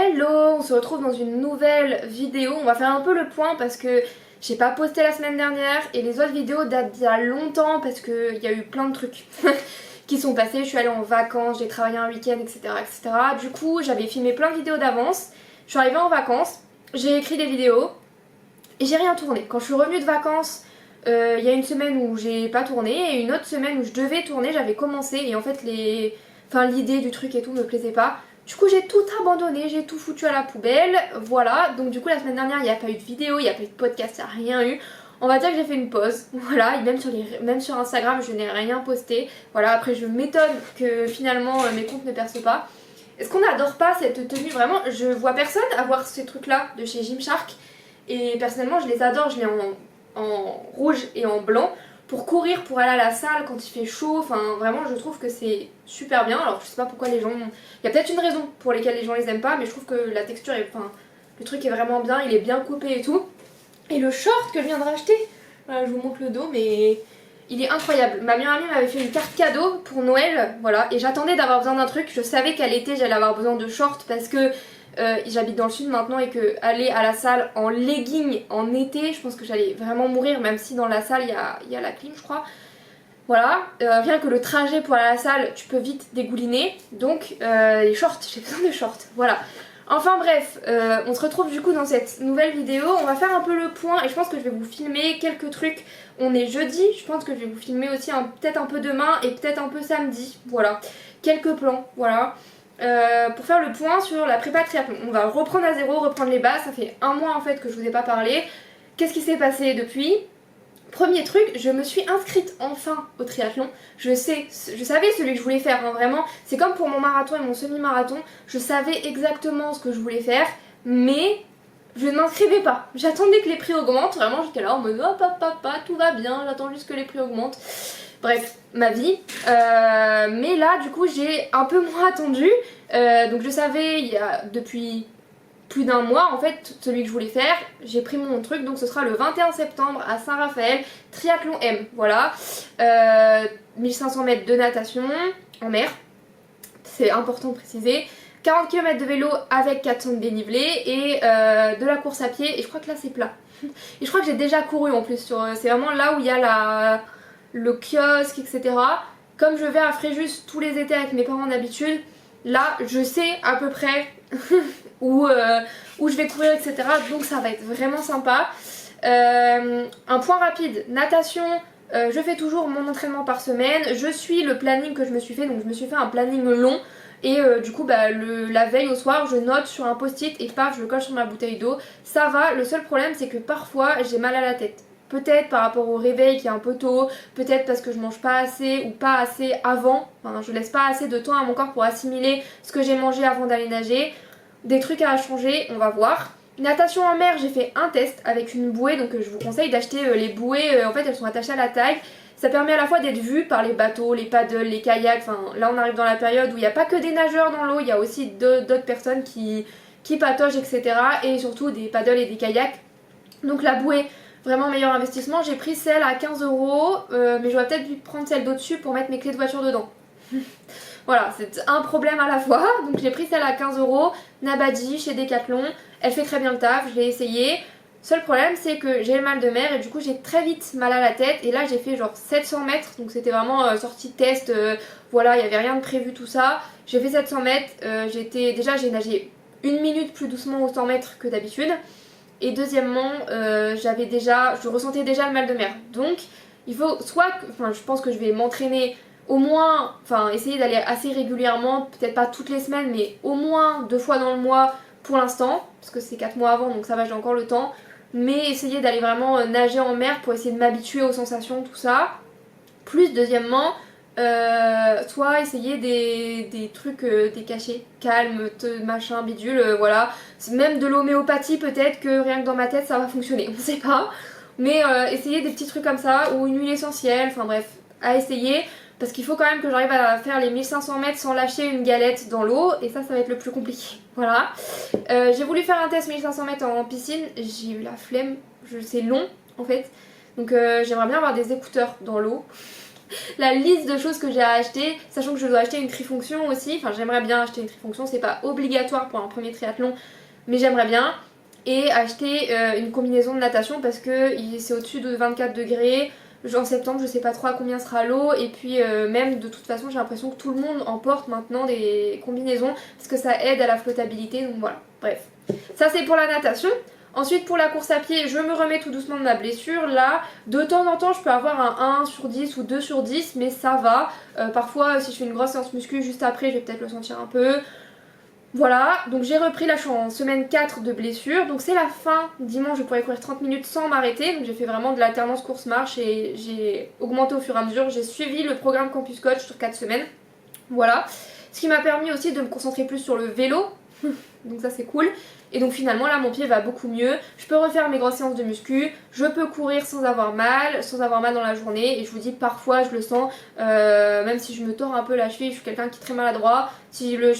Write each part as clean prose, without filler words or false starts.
Hello, on se retrouve dans une nouvelle vidéo. On va faire un peu le point parce que j'ai pas posté la semaine dernière et les autres vidéos datent d'il y a longtemps parce qu'il y a eu plein de trucs qui sont passés. Je suis allée en vacances, j'ai travaillé un week-end, etc., etc. Du coup, j'avais filmé plein de vidéos d'avance. Je suis arrivée en vacances, j'ai écrit des vidéos et j'ai rien tourné. Quand je suis revenue de vacances, il y a une semaine où j'ai pas tourné et une autre semaine où je devais tourner, j'avais commencé et en fait l'idée du truc et tout me plaisait pas. Du coup j'ai tout abandonné, j'ai tout foutu à la poubelle, voilà. Donc du coup la semaine dernière il n'y a pas eu de vidéo, il n'y a pas eu de podcast, il n'y a rien eu. On va dire que j'ai fait une pause, voilà, et même sur Instagram je n'ai rien posté. Voilà, après je m'étonne que finalement mes comptes ne percent pas. Est-ce qu'on n'adore pas cette tenue? Vraiment, je vois personne avoir ces trucs là de chez Gymshark. Et personnellement je les adore, je les ai en rouge et en blanc pour courir, pour aller à la salle quand il fait chaud, enfin vraiment je trouve que c'est super bien. Alors je sais pas pourquoi les gens... Il y a peut-être une raison pour lesquelles les gens les aiment pas, mais je trouve que la texture est... Enfin, le truc est vraiment bien, il est bien coupé et tout. Et le short que je viens de racheter, voilà, je vous montre le dos, mais il est incroyable. Ma meilleure amie m'avait fait une carte cadeau pour Noël, voilà, et j'attendais d'avoir besoin d'un truc. Je savais qu'à l'été j'allais avoir besoin de shorts parce que j'habite dans le sud maintenant et que aller à la salle en legging en été, je pense que j'allais vraiment mourir, même si dans la salle il y a la clim je crois. Voilà, rien que le trajet pour aller à la salle, tu peux vite dégouliner. Donc les shorts, j'ai besoin de shorts, voilà. Enfin bref, on se retrouve du coup dans cette nouvelle vidéo. On va faire un peu le point et je pense que je vais vous filmer quelques trucs. On est jeudi, je pense que je vais vous filmer aussi peut-être un peu demain et peut-être un peu samedi. Voilà, quelques plans, voilà. Pour faire le point sur la prépa triathlon. On va reprendre à zéro, reprendre les bases. Ça fait un mois en fait que je vous ai pas parlé. Qu'est-ce qui s'est passé depuis? Premier truc, je me suis inscrite enfin au triathlon. Je savais celui que je voulais faire, hein, vraiment. C'est comme pour mon marathon et mon semi-marathon. Je savais exactement ce que je voulais faire, mais je ne m'inscrivais pas. J'attendais que les prix augmentent. Vraiment, j'étais là en mode oh papa, tout va bien, j'attends juste que les prix augmentent. Bref, ma vie. Mais là, du coup, j'ai un peu moins attendu. Donc je savais depuis plus d'un mois en fait celui que je voulais faire. J'ai pris mon truc, donc ce sera le 21 septembre à Saint-Raphaël, triathlon M, voilà. 1500 mètres de natation en mer, c'est important de préciser. 40 km de vélo avec 400 de dénivelé et de la course à pied, et je crois que là c'est plat. Et je crois que j'ai déjà couru en plus, c'est vraiment là où il y a le kiosque, etc. Comme je vais à Fréjus tous les étés avec mes parents d'habitude, là je sais à peu près où je vais courir, etc. Donc ça va être vraiment sympa. Un point rapide, natation, je fais toujours mon entraînement par semaine. Je suis le planning que je me suis fait, donc je me suis fait un planning long. Et du coup la veille au soir je note sur un post-it et paf je le colle sur ma bouteille d'eau. Ça va, le seul problème c'est que parfois j'ai mal à la tête. Peut-être par rapport au réveil qui est un peu tôt, peut-être parce que je mange pas assez ou pas assez avant. Enfin je laisse pas assez de temps à mon corps pour assimiler ce que j'ai mangé avant d'aller nager. Des trucs à changer, on va voir. Natation en mer, j'ai fait un test avec une bouée, donc je vous conseille d'acheter les bouées, en fait elles sont attachées à la taille. Ça permet à la fois d'être vu par les bateaux, les paddles, les kayaks, enfin là on arrive dans la période où il n'y a pas que des nageurs dans l'eau, il y a aussi d'autres personnes qui pataugent, etc. Et surtout des paddles et des kayaks. Donc la bouée, vraiment meilleur investissement. J'ai pris celle à 15 €, mais j'aurais peut-être dû prendre celle d'au-dessus pour mettre mes clés de voiture dedans. Voilà, c'est un problème à la fois. Donc j'ai pris celle à 15 €, Nabadji chez Decathlon. Elle fait très bien le taf, je l'ai essayé. Seul problème c'est que j'ai le mal de mer et du coup j'ai très vite mal à la tête. Et là j'ai fait genre 700 mètres, donc c'était vraiment sortie de test. Voilà, il n'y avait rien de prévu tout ça. J'ai fait 700 mètres, j'ai nagé une minute plus doucement aux 100 mètres que d'habitude. Et deuxièmement, je ressentais déjà le mal de mer. Donc il faut je pense que je vais m'entraîner au moins, essayer d'aller assez régulièrement, peut-être pas toutes les semaines, mais au moins 2 fois dans le mois pour l'instant, parce que c'est 4 mois avant, donc ça va, j'ai encore le temps. Mais essayer d'aller vraiment nager en mer pour essayer de m'habituer aux sensations, tout ça. Plus deuxièmement, soit essayer des trucs, des cachets, calme, machin, bidule, voilà. Même de l'homéopathie peut-être que rien que dans ma tête ça va fonctionner, on sait pas. Mais essayer des petits trucs comme ça, ou une huile essentielle, enfin bref, à essayer. Parce qu'il faut quand même que j'arrive à faire les 1500 mètres sans lâcher une galette dans l'eau. Et ça va être le plus compliqué. Voilà. J'ai voulu faire un test 1500 mètres en piscine. J'ai eu la flemme. C'est long en fait. Donc j'aimerais bien avoir des écouteurs dans l'eau. la liste de choses que j'ai à acheter, sachant que je dois acheter une trifonction aussi, enfin j'aimerais bien acheter une trifonction, c'est pas obligatoire pour un premier triathlon, mais j'aimerais bien, et acheter une combinaison de natation parce que c'est au-dessus de 24 degrés, en septembre je sais pas trop à combien sera l'eau, et puis même de toute façon j'ai l'impression que tout le monde emporte maintenant des combinaisons parce que ça aide à la flottabilité, donc voilà, bref. Ça c'est pour la natation. Ensuite pour la course à pied, je me remets tout doucement de ma blessure. Là, de temps en temps, je peux avoir un 1 sur 10 ou 2 sur 10, mais ça va. Parfois, si je fais une grosse séance muscu, juste après, je vais peut-être le sentir un peu. Voilà, donc j'ai repris, là je suis en semaine 4 de blessure. Donc c'est la fin, dimanche je pourrais courir 30 minutes sans m'arrêter. Donc j'ai fait vraiment de l'alternance course-marche et j'ai augmenté au fur et à mesure. J'ai suivi le programme Campus Coach sur 4 semaines. Voilà, ce qui m'a permis aussi de me concentrer plus sur le vélo. Donc ça c'est cool. Et donc finalement là mon pied va beaucoup mieux, je peux refaire mes grosses séances de muscu, je peux courir sans avoir mal dans la journée, et je vous dis parfois je le sens, même si je me tords un peu la cheville, je suis quelqu'un qui est très maladroit, si le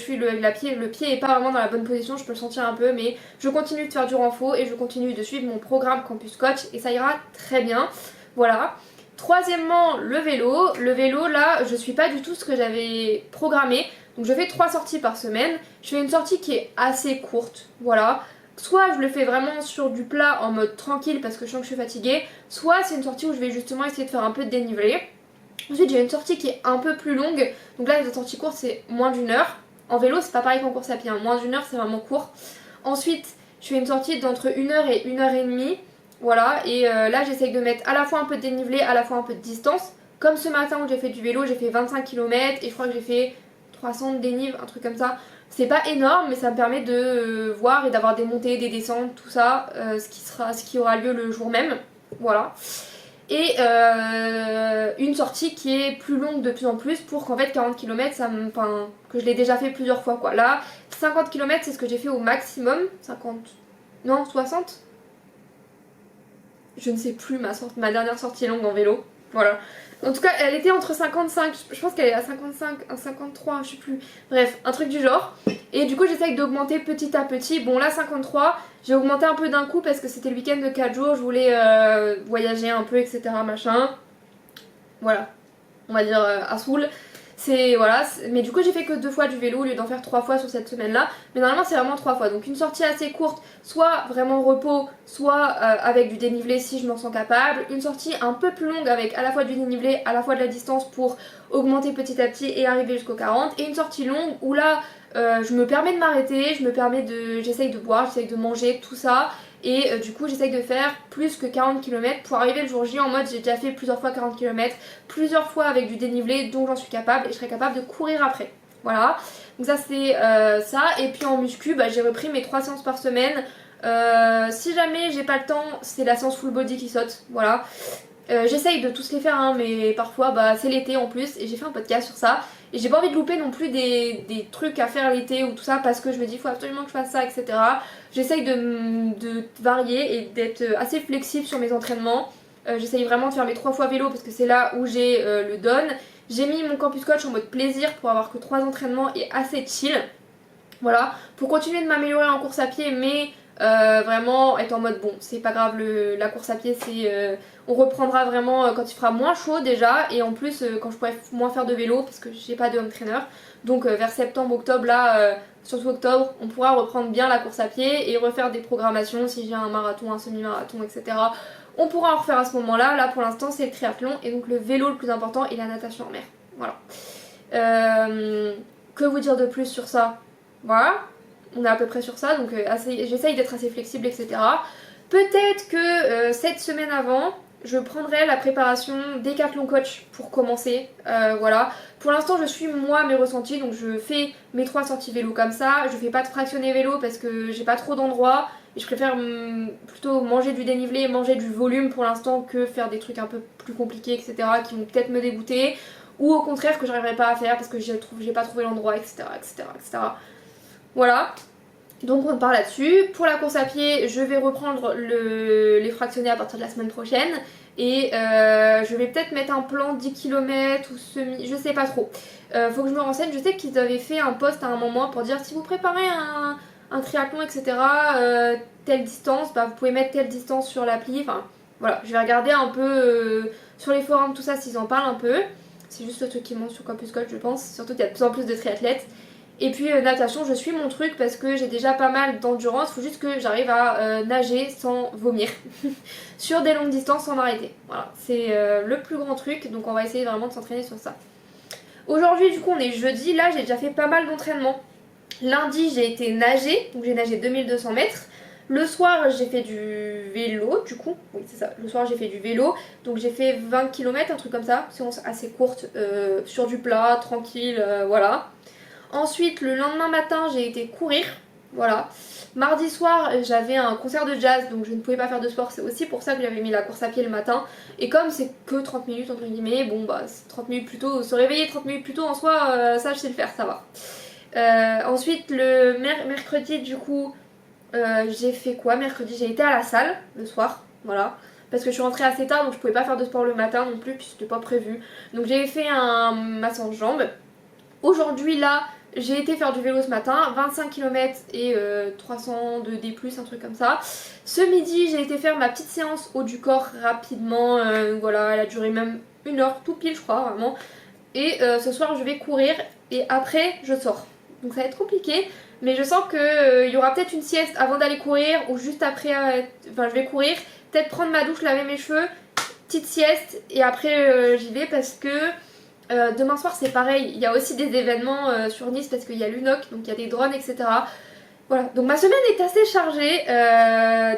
pied est pas vraiment dans la bonne position, je peux le sentir un peu, mais je continue de faire du renfort et je continue de suivre mon programme Campus Coach et ça ira très bien, voilà. Troisièmement, le vélo là je suis pas du tout ce que j'avais programmé. Donc je fais 3 sorties par semaine, je fais une sortie qui est assez courte, voilà. Soit je le fais vraiment sur du plat en mode tranquille parce que je sens que je suis fatiguée, soit c'est une sortie où je vais justement essayer de faire un peu de dénivelé. Ensuite j'ai une sortie qui est un peu plus longue, donc là la sortie courte c'est moins d'une heure. En vélo c'est pas pareil qu'en course à pied, hein. Moins d'une heure c'est vraiment court. Ensuite je fais une sortie d'entre 1 heure et 1 heure et demie, voilà. Et là j'essaye de mettre à la fois un peu de dénivelé, à la fois un peu de distance. Comme ce matin où j'ai fait du vélo, j'ai fait 25 km et je crois que j'ai fait 300 de dénive, un truc comme ça. C'est pas énorme, mais ça me permet de voir et d'avoir des montées, des descentes, tout ça, ce qui aura lieu le jour même. Voilà. Et une sortie qui est plus longue de plus en plus pour qu'en fait 40 km, que je l'ai déjà fait plusieurs fois quoi. Là, 50 km c'est ce que j'ai fait au maximum. 50. Non, 60. Je ne sais plus ma dernière sortie longue en vélo. Voilà. En tout cas, elle était entre 55, je pense qu'elle est à 55, à 53, je sais plus. Bref, un truc du genre. Et du coup, j'essaye d'augmenter petit à petit. Bon, là, 53, j'ai augmenté un peu d'un coup parce que c'était le week-end de 4 jours. Je voulais voyager un peu, etc. Machin. Voilà. On va dire à Soul. Voilà, mais du coup j'ai fait que 2 fois du vélo au lieu d'en faire 3 fois sur cette semaine là, mais normalement c'est vraiment 3 fois, donc une sortie assez courte, soit vraiment repos, soit avec du dénivelé si je m'en sens capable, une sortie un peu plus longue avec à la fois du dénivelé, à la fois de la distance pour augmenter petit à petit et arriver jusqu'au 40, et une sortie longue où là je me permets de m'arrêter, j'essaye de boire, j'essaye de manger, tout ça. Et du coup j'essaye de faire plus que 40 km pour arriver le jour J en mode j'ai déjà fait plusieurs fois 40 km, plusieurs fois avec du dénivelé donc j'en suis capable et je serai capable de courir après. Voilà, donc ça c'est ça. Et puis en muscu j'ai repris mes 3 séances par semaine. Si jamais j'ai pas le temps c'est la séance full body qui saute, voilà. J'essaye de tous les faire hein, mais parfois c'est l'été en plus et j'ai fait un podcast sur ça. Et j'ai pas envie de louper non plus des trucs à faire l'été ou tout ça parce que je me dis il faut absolument que je fasse ça, etc. J'essaye de varier et d'être assez flexible sur mes entraînements. J'essaye vraiment de faire mes 3 fois vélo parce que c'est là où j'ai le don. J'ai mis mon Campus Coach en mode plaisir pour avoir que 3 entraînements et assez chill. Voilà, pour continuer de m'améliorer en course à pied mais vraiment être en mode bon c'est pas grave, la course à pied on reprendra vraiment quand il fera moins chaud déjà, et en plus quand je pourrai moins faire de vélo parce que j'ai pas de home trainer, donc vers septembre, octobre là, surtout octobre, on pourra reprendre bien la course à pied et refaire des programmations si j'ai un marathon, un semi-marathon, etc. On pourra en refaire à ce moment là. Là pour l'instant c'est le triathlon et donc le vélo le plus important et la natation en mer. Voilà. Que vous dire de plus sur ça? Voilà, on est à peu près sur ça, donc j'essaye d'être assez flexible, etc. Peut-être que cette semaine avant, je prendrai la préparation Décathlon Coach pour commencer, voilà. Pour l'instant je suis moi mes ressentis, donc je fais mes 3 sorties vélo comme ça, je fais pas de fractionné vélo parce que j'ai pas trop d'endroits, et je préfère plutôt manger du dénivelé, manger du volume pour l'instant que faire des trucs un peu plus compliqués, etc. qui vont peut-être me dégoûter, ou au contraire que j'arriverai pas à faire parce que j'ai pas trouvé l'endroit, etc., etc., etc. Voilà, donc on part là-dessus. Pour la course à pied, je vais reprendre les fractionnés à partir de la semaine prochaine. Et je vais peut-être mettre un plan 10 km ou semi, je sais pas trop. Faut que je me renseigne, je sais qu'ils avaient fait un post à un moment pour dire si vous préparez un triathlon, etc. Telle distance, vous pouvez mettre telle distance sur l'appli. Enfin voilà, je vais regarder un peu sur les forums, tout ça, s'ils en parlent un peu. c'est juste le truc qui monte sur Campus Golf je pense, surtout qu'il y a de plus en plus de triathlètes. Et puis natation, je suis mon truc parce que j'ai déjà pas mal d'endurance, faut juste que j'arrive à nager sans vomir sur des longues distances sans m'arrêter. Voilà, c'est le plus grand truc, donc on va essayer vraiment de s'entraîner sur ça. Aujourd'hui du coup on est jeudi, là j'ai déjà fait pas mal d'entraînement. Lundi j'ai été nager, donc j'ai nagé 2200 mètres. Le soir j'ai fait du vélo du coup, oui c'est ça, le soir j'ai fait du vélo, donc j'ai fait 20 km, un truc comme ça, séance assez courte, sur du plat, tranquille, voilà. Ensuite, le lendemain matin, j'ai été courir, voilà. Mardi soir, j'avais un concert de jazz, donc je ne pouvais pas faire de sport. C'est aussi pour ça que j'avais mis la course à pied le matin. Et comme c'est que 30 minutes, entre guillemets, bon bah 30 minutes plus tôt, se réveiller 30 minutes plus tôt en soi, ça je sais le faire, ça va. Ensuite, le mercredi, du coup, j'ai fait quoi? Mercredi, j'ai été à la salle le soir, voilà. Parce que je suis rentrée assez tard, donc je pouvais pas faire de sport le matin non plus, puis c'était pas prévu. Donc j'ai fait un massage jambes. Aujourd'hui, là, j'ai été faire du vélo ce matin, 25 km et 300 de D+, un truc comme ça. Ce midi, j'ai été faire ma petite séance haut du corps rapidement, voilà, elle a duré même 1 heure, tout pile je crois, vraiment. Et ce soir, je vais courir et après, je sors. Donc ça va être compliqué, mais je sens qu'il y aura peut-être une sieste avant d'aller courir ou juste après, enfin je vais courir, peut-être prendre ma douche, laver mes cheveux, petite sieste et après j'y vais parce que... demain soir c'est pareil, il y a aussi des événements sur Nice parce qu'il y a l'UNOC, donc il y a des drones, etc. Voilà, donc ma semaine est assez chargée,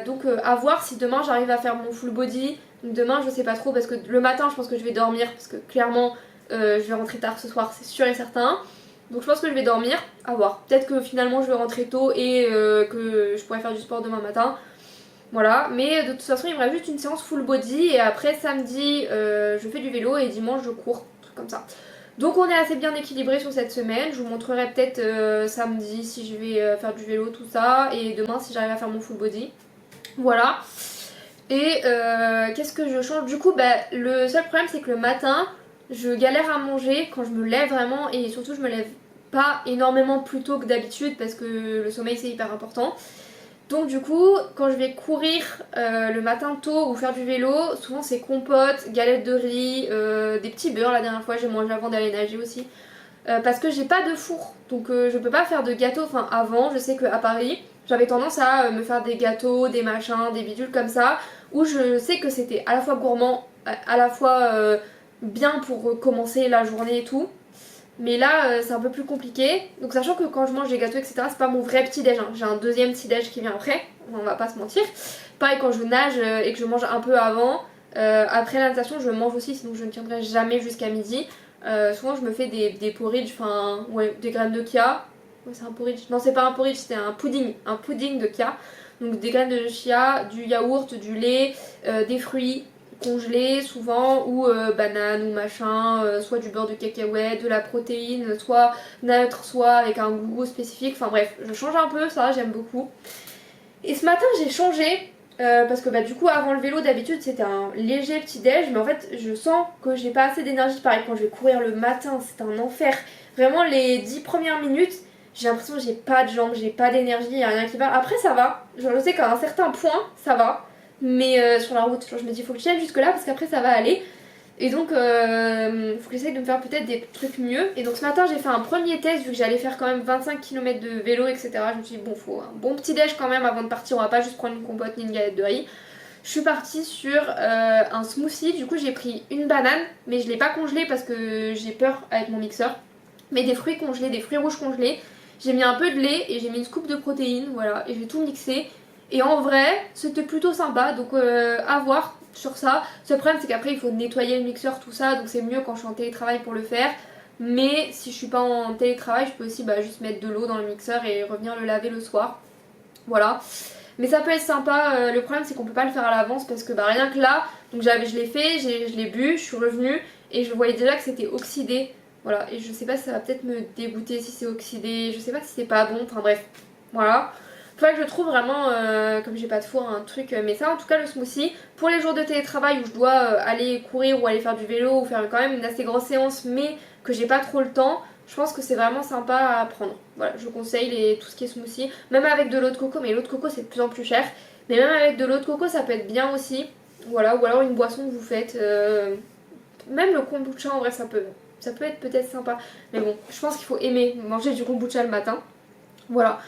donc à voir si demain j'arrive à faire mon full body. Donc demain je sais pas trop parce que le matin je pense que je vais dormir parce que clairement je vais rentrer tard ce soir, c'est sûr et certain. Donc je pense que je vais dormir, à voir. Peut-être que finalement je vais rentrer tôt et que je pourrai faire du sport demain matin. Voilà, mais de toute façon il me reste juste une séance full body et après samedi je fais du vélo et dimanche je cours, truc comme ça. Donc on est assez bien équilibré sur cette semaine, je vous montrerai peut-être samedi si je vais faire du vélo, tout ça, et demain si j'arrive à faire mon full body. Voilà. Et qu'est-ce que je change? Du coup, bah, le seul problème c'est que le matin, je galère à manger quand je me lève vraiment et surtout je me lève pas énormément plus tôt que d'habitude parce que le sommeil c'est hyper important. Donc du coup, quand je vais courir le matin tôt ou faire du vélo, souvent c'est compote, galettes de riz, des petits beurres. La dernière fois j'ai mangé avant d'aller nager aussi. Parce que j'ai pas de four, donc je peux pas faire de gâteaux. Enfin avant, je sais qu'à Paris, j'avais tendance à me faire des gâteaux, des machins, des bidules comme ça, où je sais que c'était à la fois gourmand, à la fois bien pour commencer la journée et tout. Mais là, c'est un peu plus compliqué. Donc, sachant que quand je mange des gâteaux, etc., c'est pas mon vrai petit-déj. Hein. J'ai un deuxième petit-déj qui vient après. On va pas se mentir. Pareil, quand je nage et que je mange un peu avant. Après la natation, je mange aussi, sinon je ne tiendrai jamais jusqu'à midi. Souvent, je me fais des porridge, enfin, ouais, des graines de chia. Ouais, c'est un porridge. Non, c'est pas un porridge, c'est un pudding. Un pudding de chia. Donc, des graines de chia, du yaourt, du lait, des fruits congelé souvent ou banane ou machin, soit du beurre de cacahuète, de la protéine, soit neutre, soit avec un goût spécifique, enfin bref, je change un peu, ça j'aime beaucoup. Et ce matin j'ai changé parce que bah du coup avant le vélo d'habitude c'était un léger petit déj, mais en fait je sens que j'ai pas assez d'énergie. Pareil quand je vais courir le matin c'est un enfer, vraiment les 10 premières minutes j'ai l'impression que j'ai pas de jambes, j'ai pas d'énergie, y a rien qui va. Après ça va, je sais qu'à un certain point ça va. Mais sur la route, genre, je me dis faut que je tienne jusque là parce qu'après ça va aller. Et donc faut que j'essaye de me faire peut-être des trucs mieux. Et donc ce matin j'ai fait un premier test vu que j'allais faire quand même 25 km de vélo, etc. Je me suis dit bon, faut un bon petit déj quand même avant de partir, on va pas juste prendre une compote ni une galette de riz. Je suis partie sur un smoothie, du coup j'ai pris une banane, mais je l'ai pas congelée parce que j'ai peur avec mon mixeur. Mais des fruits congelés, des fruits rouges congelés. J'ai mis un peu de lait et j'ai mis une scoop de protéines, voilà, et j'ai tout mixé. Et en vrai, c'était plutôt sympa, donc à voir sur ça. Le problème, c'est qu'après, il faut nettoyer le mixeur, tout ça, donc c'est mieux quand je suis en télétravail pour le faire. Mais si je suis pas en télétravail, je peux aussi juste mettre de l'eau dans le mixeur et revenir le laver le soir. Voilà. Mais ça peut être sympa. Le problème, c'est qu'on peut pas le faire à l'avance parce que rien que là, donc je l'ai fait, je l'ai bu, je suis revenue et je voyais déjà que c'était oxydé. Voilà, et je sais pas si ça va peut-être me dégoûter si c'est oxydé, je sais pas si c'est pas bon, enfin bref, voilà. Faudrait que je trouve vraiment, comme j'ai pas de four, un truc, mais ça en tout cas le smoothie, pour les jours de télétravail où je dois aller courir ou aller faire du vélo ou faire quand même une assez grosse séance mais que j'ai pas trop le temps, je pense que c'est vraiment sympa à prendre. Voilà, je conseille tout ce qui est smoothie, même avec de l'eau de coco, mais l'eau de coco c'est de plus en plus cher, mais même avec de l'eau de coco ça peut être bien aussi, voilà, ou alors une boisson que vous faites... Même le kombucha en vrai ça peut être peut-être sympa. Mais bon, je pense qu'il faut aimer manger du kombucha le matin. Voilà.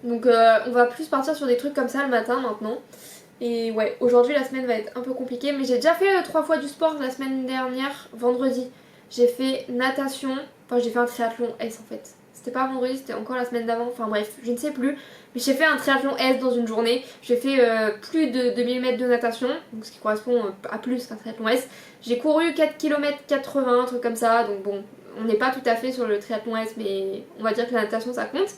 Donc on va plus partir sur des trucs comme ça le matin maintenant. Et ouais, aujourd'hui la semaine va être un peu compliquée. Mais j'ai déjà fait 3 fois du sport la semaine dernière, vendredi. J'ai fait natation, enfin j'ai fait un triathlon S en fait. C'était pas vendredi, c'était encore la semaine d'avant, enfin bref, je ne sais plus. Mais j'ai fait un triathlon S dans une journée. J'ai fait plus de 2000 mètres de natation, donc ce qui correspond à plus qu'un triathlon S. J'ai couru 4 km 80, un truc comme ça, donc bon, on n'est pas tout à fait sur le triathlon S, mais on va dire que la natation ça compte.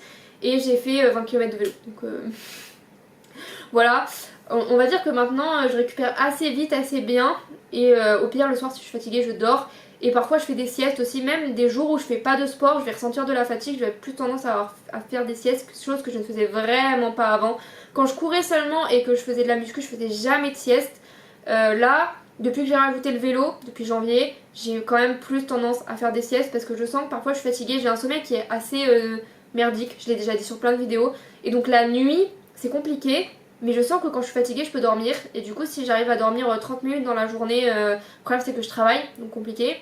Et j'ai fait 20 km de vélo, donc voilà. On va dire que maintenant je récupère assez vite, assez bien. Et au pire le soir si je suis fatiguée je dors. Et parfois je fais des siestes aussi, même des jours où je fais pas de sport, je vais ressentir de la fatigue, je vais plus tendance à faire des siestes, chose que je ne faisais vraiment pas avant. Quand je courais seulement et que je faisais de la muscu, je faisais jamais de sieste. Là, depuis que j'ai rajouté le vélo, depuis janvier, j'ai quand même plus tendance à faire des siestes parce que je sens que parfois je suis fatiguée, j'ai un sommeil qui est assez merdique, je l'ai déjà dit sur plein de vidéos. Et donc la nuit, c'est compliqué. Mais je sens que quand je suis fatiguée, je peux dormir. Et du coup, si j'arrive à dormir 30 minutes dans la journée, le problème c'est que je travaille, donc compliqué.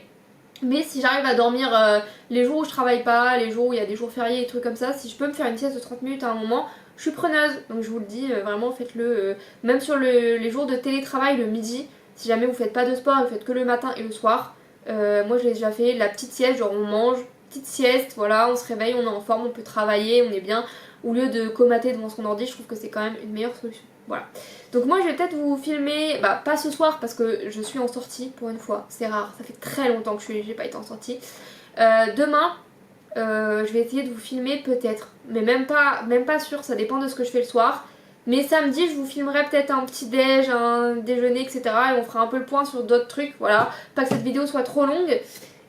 Mais si j'arrive à dormir les jours où je travaille pas, les jours où il y a des jours fériés et trucs comme ça, si je peux me faire une sieste de 30 minutes à un moment, je suis preneuse. Donc je vous le dis, vraiment faites-le. Même sur les jours de télétravail, le midi, si jamais vous faites pas de sport, vous faites que le matin et le soir. Moi je l'ai déjà fait, la petite sieste, genre on mange, petite sieste, voilà, on se réveille, on est en forme, on peut travailler, on est bien. Au lieu de comater devant son ordi, je trouve que c'est quand même une meilleure solution. Voilà. Donc moi je vais peut-être vous filmer, bah pas ce soir parce que je suis en sortie pour une fois, c'est rare, ça fait très longtemps que j'ai pas été en sortie. Demain, je vais essayer de vous filmer peut-être, mais même pas sûr, ça dépend de ce que je fais le soir. Mais samedi je vous filmerai peut-être un petit déj, un déjeuner, etc. Et on fera un peu le point sur d'autres trucs, voilà. Pas que cette vidéo soit trop longue.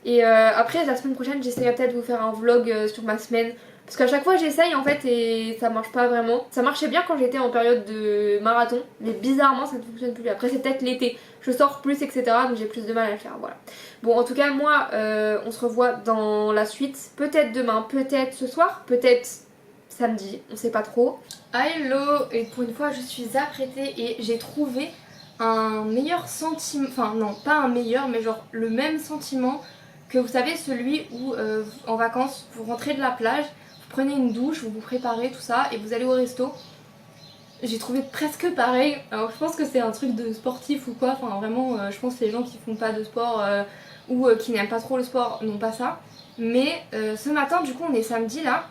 Et après la semaine prochaine j'essaierai peut-être de vous faire un vlog sur ma semaine. Parce qu'à chaque fois j'essaye en fait et ça marche pas vraiment. Ça marchait bien quand j'étais en période de marathon, mais bizarrement ça ne fonctionne plus. Après c'est peut-être l'été, je sors plus etc. donc j'ai plus de mal à le faire, voilà. Bon en tout cas moi on se revoit dans la suite, peut-être demain, peut-être ce soir, peut-être samedi, on sait pas trop. Hello, et pour une fois je suis apprêtée et j'ai trouvé un meilleur sentiment, enfin non pas un meilleur mais genre le même sentiment que vous savez celui où en vacances vous rentrez de la plage, prenez une douche, vous vous préparez tout ça et vous allez au resto. J'ai trouvé presque pareil. Alors je pense que c'est un truc de sportif ou quoi, enfin vraiment je pense que les gens qui font pas de sport ou qui n'aiment pas trop le sport n'ont pas ça. Mais ce matin du coup on est samedi là,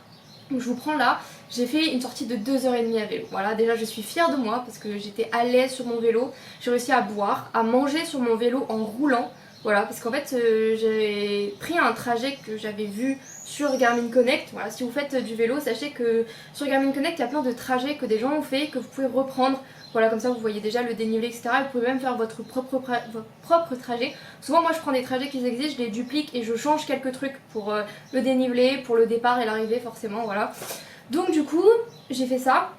donc je vous prends là, j'ai fait une sortie de 2h30 à vélo. Voilà, déjà je suis fière de moi parce que j'étais à l'aise sur mon vélo, j'ai réussi à boire, à manger sur mon vélo en roulant. Voilà, parce qu'en fait j'ai pris un trajet que j'avais vu sur Garmin Connect. Voilà, si vous faites du vélo, sachez que sur Garmin Connect il y a plein de trajets que des gens ont fait, que vous pouvez reprendre. Voilà, comme ça vous voyez déjà le dénivelé, etc. Vous pouvez même faire votre propre trajet. Souvent moi je prends des trajets qui existent, je les duplique et je change quelques trucs pour le dénivelé, pour le départ et l'arrivée forcément, voilà. Donc du coup j'ai fait ça.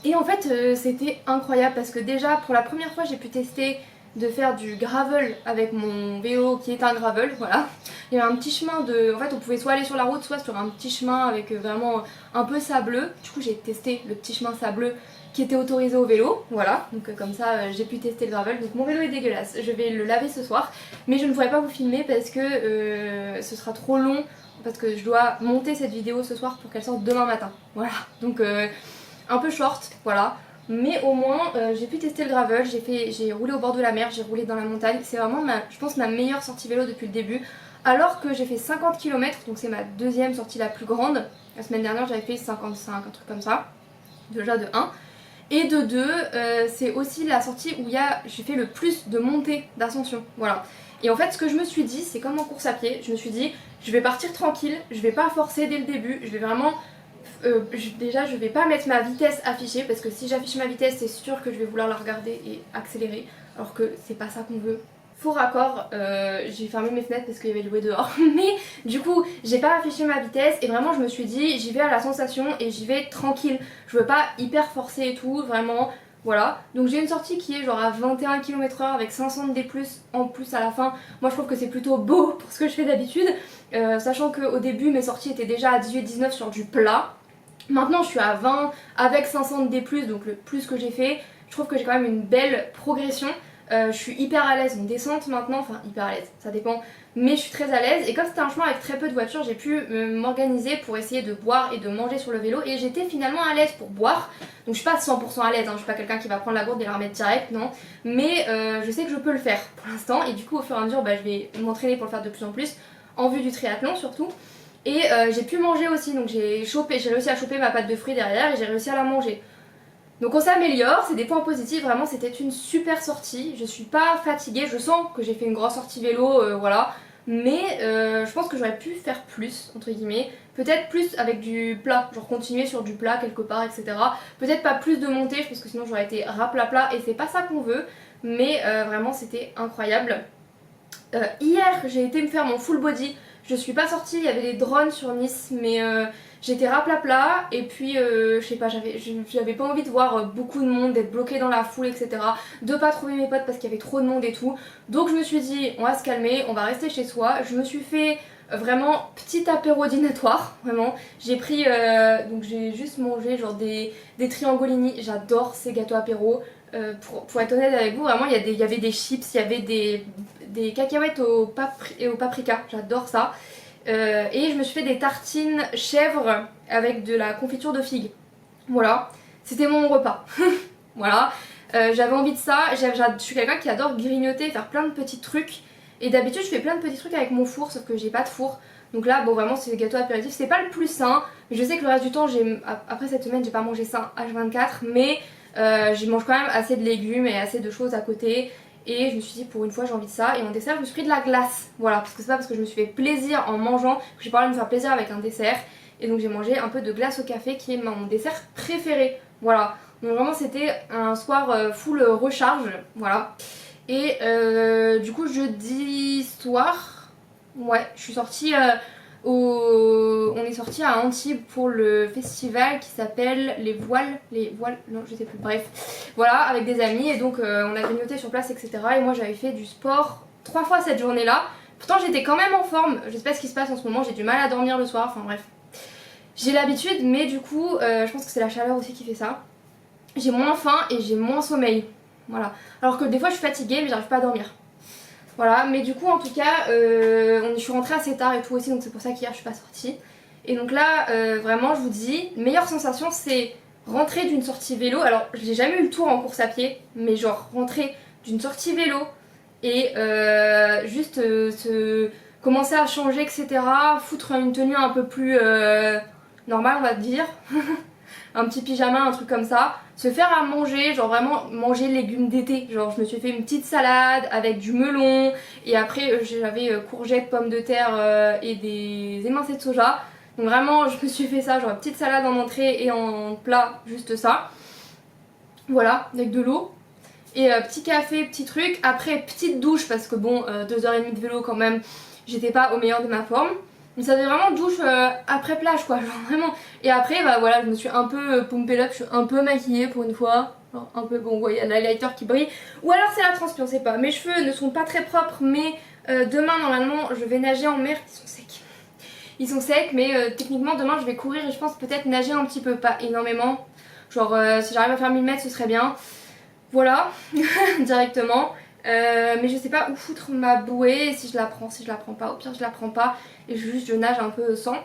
Et en fait c'était incroyable parce que déjà pour la première fois j'ai pu tester de faire du gravel avec mon vélo qui est un gravel, voilà. Il y avait un petit chemin de... En fait on pouvait soit aller sur la route soit sur un petit chemin avec vraiment un peu sableux. Du coup j'ai testé le petit chemin sableux qui était autorisé au vélo, voilà. Donc comme ça j'ai pu tester le gravel. Donc mon vélo est dégueulasse, je vais le laver ce soir. Mais je ne pourrai pas vous filmer parce que ce sera trop long. Parce que je dois monter cette vidéo ce soir pour qu'elle sorte demain matin, voilà. Donc un peu short, voilà. Mais au moins j'ai pu tester le gravel, j'ai roulé au bord de la mer, j'ai roulé dans la montagne. C'est vraiment je pense ma meilleure sortie vélo depuis le début. Alors que j'ai fait 50 km, donc c'est ma deuxième sortie la plus grande. La semaine dernière j'avais fait 55, un truc comme ça. Déjà de 1. Et de 2, c'est aussi la sortie où j'ai fait le plus de montées d'ascension. Voilà. Et en fait ce que je me suis dit, c'est comme en course à pied, je me suis dit je vais partir tranquille, je vais pas forcer dès le début, je vais vraiment... déjà je vais pas mettre ma vitesse affichée parce que si j'affiche ma vitesse c'est sûr que je vais vouloir la regarder et accélérer alors que c'est pas ça qu'on veut. Faux raccord, j'ai fermé mes fenêtres parce qu'il y avait le bruit dehors mais du coup j'ai pas affiché ma vitesse et vraiment je me suis dit j'y vais à la sensation et j'y vais tranquille, je veux pas hyper forcer et tout, vraiment voilà. Donc j'ai une sortie qui est genre à 21 km/h avec 500 de D+, en plus à la fin. Moi je trouve que c'est plutôt beau pour ce que je fais d'habitude, sachant qu'au début mes sorties étaient déjà à 18-19 sur du plat. Maintenant je suis à 20 avec 500 de D+, donc le plus que j'ai fait. Je trouve que j'ai quand même une belle progression. Je suis hyper à l'aise en descente maintenant, enfin hyper à l'aise, ça dépend, mais je suis très à l'aise. Et comme c'était un chemin avec très peu de voitures, j'ai pu m'organiser pour essayer de boire et de manger sur le vélo. Et j'étais finalement à l'aise pour boire. Donc je suis pas 100% à l'aise, hein. Je suis pas quelqu'un qui va prendre la gourde et la remettre direct, non. Mais je sais que je peux le faire pour l'instant. Et du coup au fur et à mesure, je vais m'entraîner pour le faire de plus en plus, en vue du triathlon surtout. Et j'ai pu manger aussi, donc j'ai réussi à choper ma pâte de fruits derrière et j'ai réussi à la manger. Donc on s'améliore, c'est des points positifs, vraiment c'était une super sortie, je suis pas fatiguée, je sens que j'ai fait une grosse sortie vélo, voilà, mais je pense que j'aurais pu faire plus, entre guillemets, peut-être plus avec du plat, genre continuer sur du plat quelque part, etc. Peut-être pas plus de montée, je pense que sinon j'aurais été rapla et c'est pas ça qu'on veut, mais vraiment c'était incroyable. Hier j'ai été me faire mon full body, je suis pas sortie, il y avait des drones sur Nice, mais j'étais raplapla et puis je sais pas, j'avais pas envie de voir beaucoup de monde, d'être bloquée dans la foule, etc. De pas trouver mes potes parce qu'il y avait trop de monde et tout. Donc je me suis dit on va se calmer, on va rester chez soi. Je me suis fait vraiment petit apéro dinatoire, vraiment. J'ai pris, donc j'ai juste mangé genre des triangolini, j'adore ces gâteaux apéro. Pour être honnête avec vous, vraiment il y avait des chips, il y avait des cacahuètes au paprika, j'adore ça. Et je me suis fait des tartines chèvre avec de la confiture de figue. Voilà, c'était mon repas. Voilà, j'avais envie de ça. Je suis quelqu'un qui adore grignoter, faire plein de petits trucs. Et d'habitude, je fais plein de petits trucs avec mon four, sauf que j'ai pas de four. Donc là, bon, vraiment, c'est des gâteaux apéritifs. C'est pas le plus sain, mais je sais que le reste du temps, après cette semaine, j'ai pas mangé sain H24, mais j'y mange quand même assez de légumes et assez de choses à côté. Et je me suis dit pour une fois j'ai envie de ça. Et en dessert je me suis pris de la glace. Voilà, parce que c'est pas parce que je me suis fait plaisir en mangeant que j'ai pas envie de me faire plaisir avec un dessert. Et donc j'ai mangé un peu de glace au café qui est mon dessert préféré. Voilà, donc vraiment c'était un soir full recharge. Voilà. Et du coup jeudi soir, ouais, je suis sortie on est sorti à Antibes pour le festival qui s'appelle les voiles, non je sais plus, bref, voilà, avec des amis. Et donc on a grignoté sur place, etc. Et moi j'avais fait du sport 3 fois cette journée là. Pourtant j'étais quand même en forme, je sais pas ce qui se passe en ce moment, j'ai du mal à dormir le soir, enfin bref, j'ai l'habitude, mais du coup je pense que c'est la chaleur aussi qui fait ça. J'ai moins faim et j'ai moins sommeil, voilà, alors que des fois je suis fatiguée mais j'arrive pas à dormir. Voilà, mais du coup en tout cas je suis rentrée assez tard et tout aussi, donc c'est pour ça qu'hier je suis pas sortie. Et donc là vraiment je vous dis, meilleure sensation c'est rentrer d'une sortie vélo. Alors j'ai jamais eu le tour en course à pied, mais genre rentrer d'une sortie vélo et juste commencer à changer, etc. Foutre une tenue un peu plus normale on va dire. Un petit pyjama, un truc comme ça, se faire à manger, genre vraiment manger légumes d'été, genre je me suis fait une petite salade avec du melon et après j'avais courgettes, pommes de terre et des émincés de soja, donc vraiment je me suis fait ça, genre petite salade en entrée et en plat, juste ça, voilà, avec de l'eau et petit café, petit truc, après petite douche parce que bon 2h30 de vélo quand même, j'étais pas au meilleur de ma forme. Mais ça fait vraiment douche après plage quoi, genre vraiment. Et après bah voilà, je me suis un peu pompé up, je suis un peu maquillée pour une fois. Genre un peu, bon ouais, il y a l'highlighter qui brille. Ou alors c'est la transpi, on sait pas. Mes cheveux ne sont pas très propres, mais demain normalement je vais nager en mer, ils sont secs. Ils sont secs, mais techniquement demain je vais courir et je pense peut-être nager un petit peu, pas énormément. Genre si j'arrive à faire 1000 mètres ce serait bien. Voilà, directement. Mais je sais pas où foutre ma bouée, si je la prends pas, au pire je la prends pas et je nage un peu sans.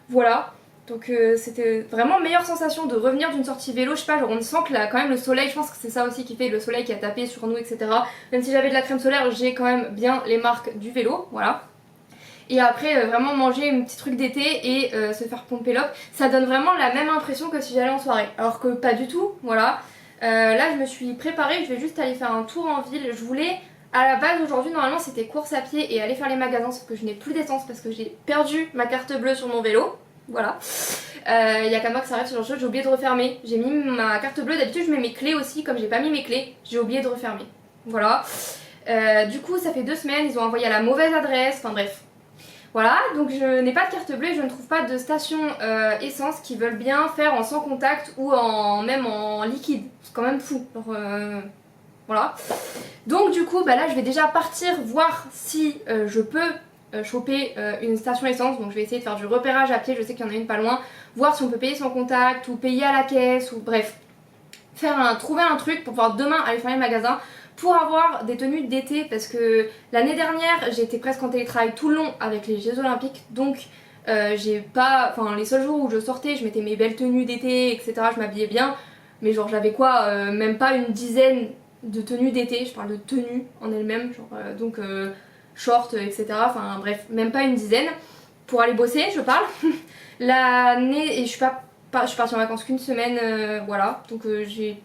Voilà, donc c'était vraiment meilleure sensation de revenir d'une sortie vélo, je sais pas, genre on sent que là, quand même le soleil, je pense que c'est ça aussi qui fait le soleil qui a tapé sur nous, etc. Même si j'avais de la crème solaire, j'ai quand même bien les marques du vélo, voilà. Et après vraiment manger un petit truc d'été et se faire pomper l'op, ça donne vraiment la même impression que si j'allais en soirée, alors que pas du tout, voilà. Là je me suis préparée, je vais juste aller faire un tour en ville. Je voulais, à la base aujourd'hui normalement c'était course à pied et aller faire les magasins, sauf que je n'ai plus d'essence parce que j'ai perdu ma carte bleue sur mon vélo. Voilà, il y a qu'à moi que ça arrive ce genre de choses, j'ai oublié de refermer. J'ai mis ma carte bleue, d'habitude je mets mes clés aussi, comme j'ai pas mis mes clés, j'ai oublié de refermer. Voilà, du coup ça fait 2 semaines, ils ont envoyé à la mauvaise adresse, enfin bref. Voilà, donc je n'ai pas de carte bleue et je ne trouve pas de station essence qui veulent bien faire en sans contact ou même en liquide. C'est quand même fou. Alors, voilà. Donc du coup, bah là je vais déjà partir voir si je peux choper une station essence. Donc je vais essayer de faire du repérage à pied, je sais qu'il y en a une pas loin. Voir si on peut payer sans contact ou payer à la caisse ou bref. Trouver un truc pour pouvoir demain aller faire les magasins pour avoir des tenues d'été parce que l'année dernière j'étais presque en télétravail tout le long avec les Jeux Olympiques, donc j'ai pas, enfin les seuls jours où je sortais je mettais mes belles tenues d'été etc, je m'habillais bien, mais genre j'avais quoi, même pas une dizaine de tenues d'été, je parle de tenues en elles-mêmes, genre donc shorts etc, enfin bref, même pas une dizaine pour aller bosser je parle. L'année, et je suis partie en vacances qu'une semaine, voilà, donc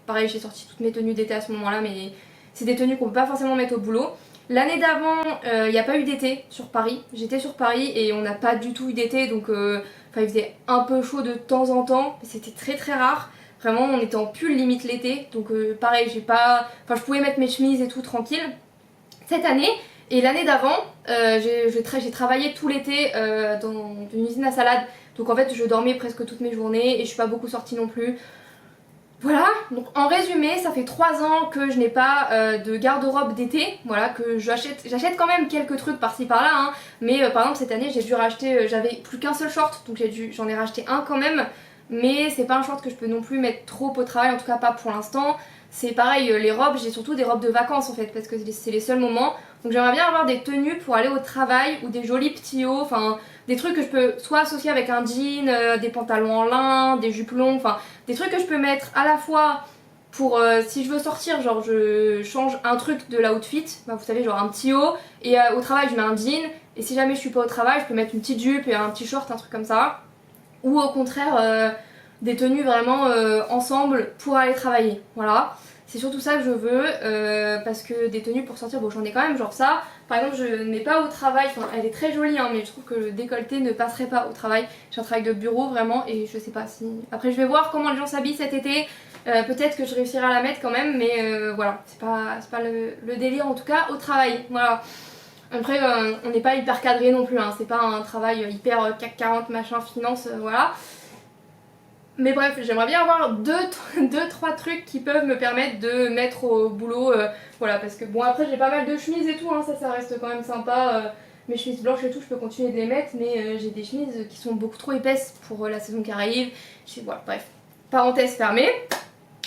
pareil j'ai sorti toutes mes tenues d'été à ce moment là, mais c'est des tenues qu'on peut pas forcément mettre au boulot. L'année d'avant, il n'y a pas eu d'été sur Paris, j'étais sur Paris et on n'a pas du tout eu d'été, donc il faisait un peu chaud de temps en temps, mais c'était très très rare. Vraiment on était en pull limite l'été, donc pareil j'ai pas, enfin je pouvais mettre mes chemises et tout tranquille cette année. Et l'année d'avant, j'ai travaillé tout l'été dans une usine à salade, donc en fait je dormais presque toutes mes journées et je suis pas beaucoup sortie non plus. Voilà, donc en résumé, ça fait 3 ans que je n'ai pas de garde-robe d'été, voilà, que j'achète quand même quelques trucs par-ci par-là, hein, mais par exemple cette année j'ai dû racheter, j'avais plus qu'un seul short, donc j'en ai racheté un quand même, mais c'est pas un short que je peux non plus mettre trop au travail, en tout cas pas pour l'instant. C'est pareil, les robes, j'ai surtout des robes de vacances en fait, parce que c'est les seuls moments, donc j'aimerais bien avoir des tenues pour aller au travail, ou des jolis petits hauts, enfin des trucs que je peux soit associer avec un jean, des pantalons en lin, des jupes longues, enfin des trucs que je peux mettre à la fois pour si je veux sortir, genre je change un truc de l'outfit, bah, vous savez, genre un petit haut, et au travail je mets un jean, et si jamais je suis pas au travail je peux mettre une petite jupe et un petit short, un truc comme ça, ou au contraire des tenues vraiment ensemble pour aller travailler, voilà. C'est surtout ça que je veux, parce que des tenues pour sortir, bon j'en ai quand même, genre ça, par exemple je ne mets pas au travail, enfin elle est très jolie hein, mais je trouve que le décolleté ne passerait pas au travail. J'ai un travail de bureau vraiment et je sais pas si... Après je vais voir comment les gens s'habillent cet été, peut-être que je réussirai à la mettre quand même, mais voilà, c'est pas le délire en tout cas au travail, voilà. Après on n'est pas hyper cadré non plus, hein, c'est pas un travail hyper CAC 40 machin finance, voilà. Mais bref, j'aimerais bien avoir 2-3 trucs qui peuvent me permettre de mettre au boulot, voilà, parce que bon après j'ai pas mal de chemises et tout, hein, ça reste quand même sympa, mes chemises blanches et tout je peux continuer de les mettre, mais j'ai des chemises qui sont beaucoup trop épaisses pour la saison qui arrive, voilà, bref, parenthèse fermée,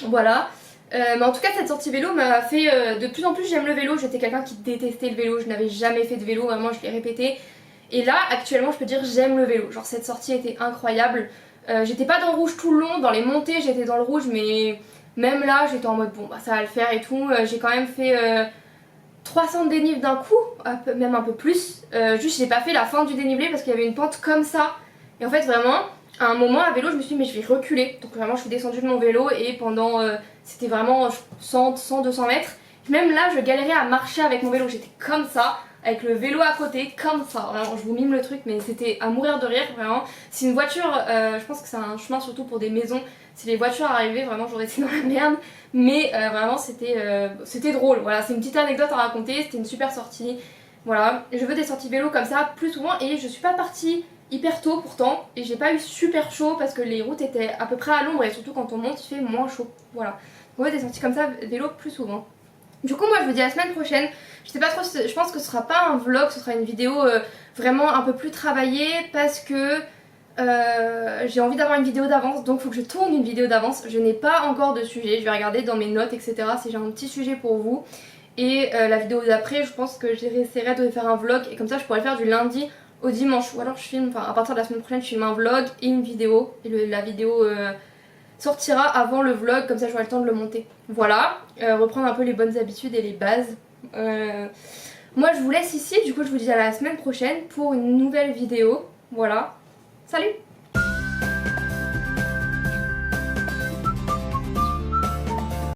voilà. Mais en tout cas cette sortie vélo m'a fait, de plus en plus j'aime le vélo, j'étais quelqu'un qui détestait le vélo, je n'avais jamais fait de vélo, vraiment je l'ai répété, et là actuellement je peux dire j'aime le vélo, genre cette sortie était incroyable. J'étais pas dans le rouge tout le long, dans les montées j'étais dans le rouge, mais même là j'étais en mode bon bah ça va le faire et tout. J'ai quand même fait 300 de dénivelé d'un coup, même un peu plus. Juste j'ai pas fait la fin du dénivelé parce qu'il y avait une pente comme ça. Et en fait vraiment, à un moment à vélo je me suis dit mais je vais reculer. Donc vraiment je suis descendue de mon vélo et pendant, c'était vraiment 100-200 mètres. Même là je galérais à marcher avec mon vélo, j'étais comme ça. Avec le vélo à côté, comme ça, vraiment, je vous mime le truc, mais c'était à mourir de rire, vraiment. Si une voiture, je pense que c'est un chemin surtout pour des maisons, si les voitures arrivaient, vraiment j'aurais été dans la merde, mais vraiment c'était drôle, voilà, c'est une petite anecdote à raconter, c'était une super sortie, voilà. Je veux des sorties vélo comme ça plus souvent, et je suis pas partie hyper tôt pourtant, et j'ai pas eu super chaud parce que les routes étaient à peu près à l'ombre, et surtout quand on monte il fait moins chaud, voilà. On veut des sorties comme ça vélo plus souvent. Du coup moi je vous dis à la semaine prochaine, je sais pas trop, je pense que ce sera pas un vlog, ce sera une vidéo vraiment un peu plus travaillée parce que j'ai envie d'avoir une vidéo d'avance, donc il faut que je tourne une vidéo d'avance. Je n'ai pas encore de sujet, je vais regarder dans mes notes etc si j'ai un petit sujet pour vous. Et la vidéo d'après je pense que j'essaierai de faire un vlog et comme ça je pourrais le faire du lundi au dimanche. Ou alors je filme, enfin à partir de la semaine prochaine je filme un vlog et une vidéo et la vidéo... sortira avant le vlog, comme ça j'aurai le temps de le monter. Voilà, reprendre un peu les bonnes habitudes et les bases. Moi je vous laisse ici, du coup je vous dis à la semaine prochaine pour une nouvelle vidéo. Voilà, salut!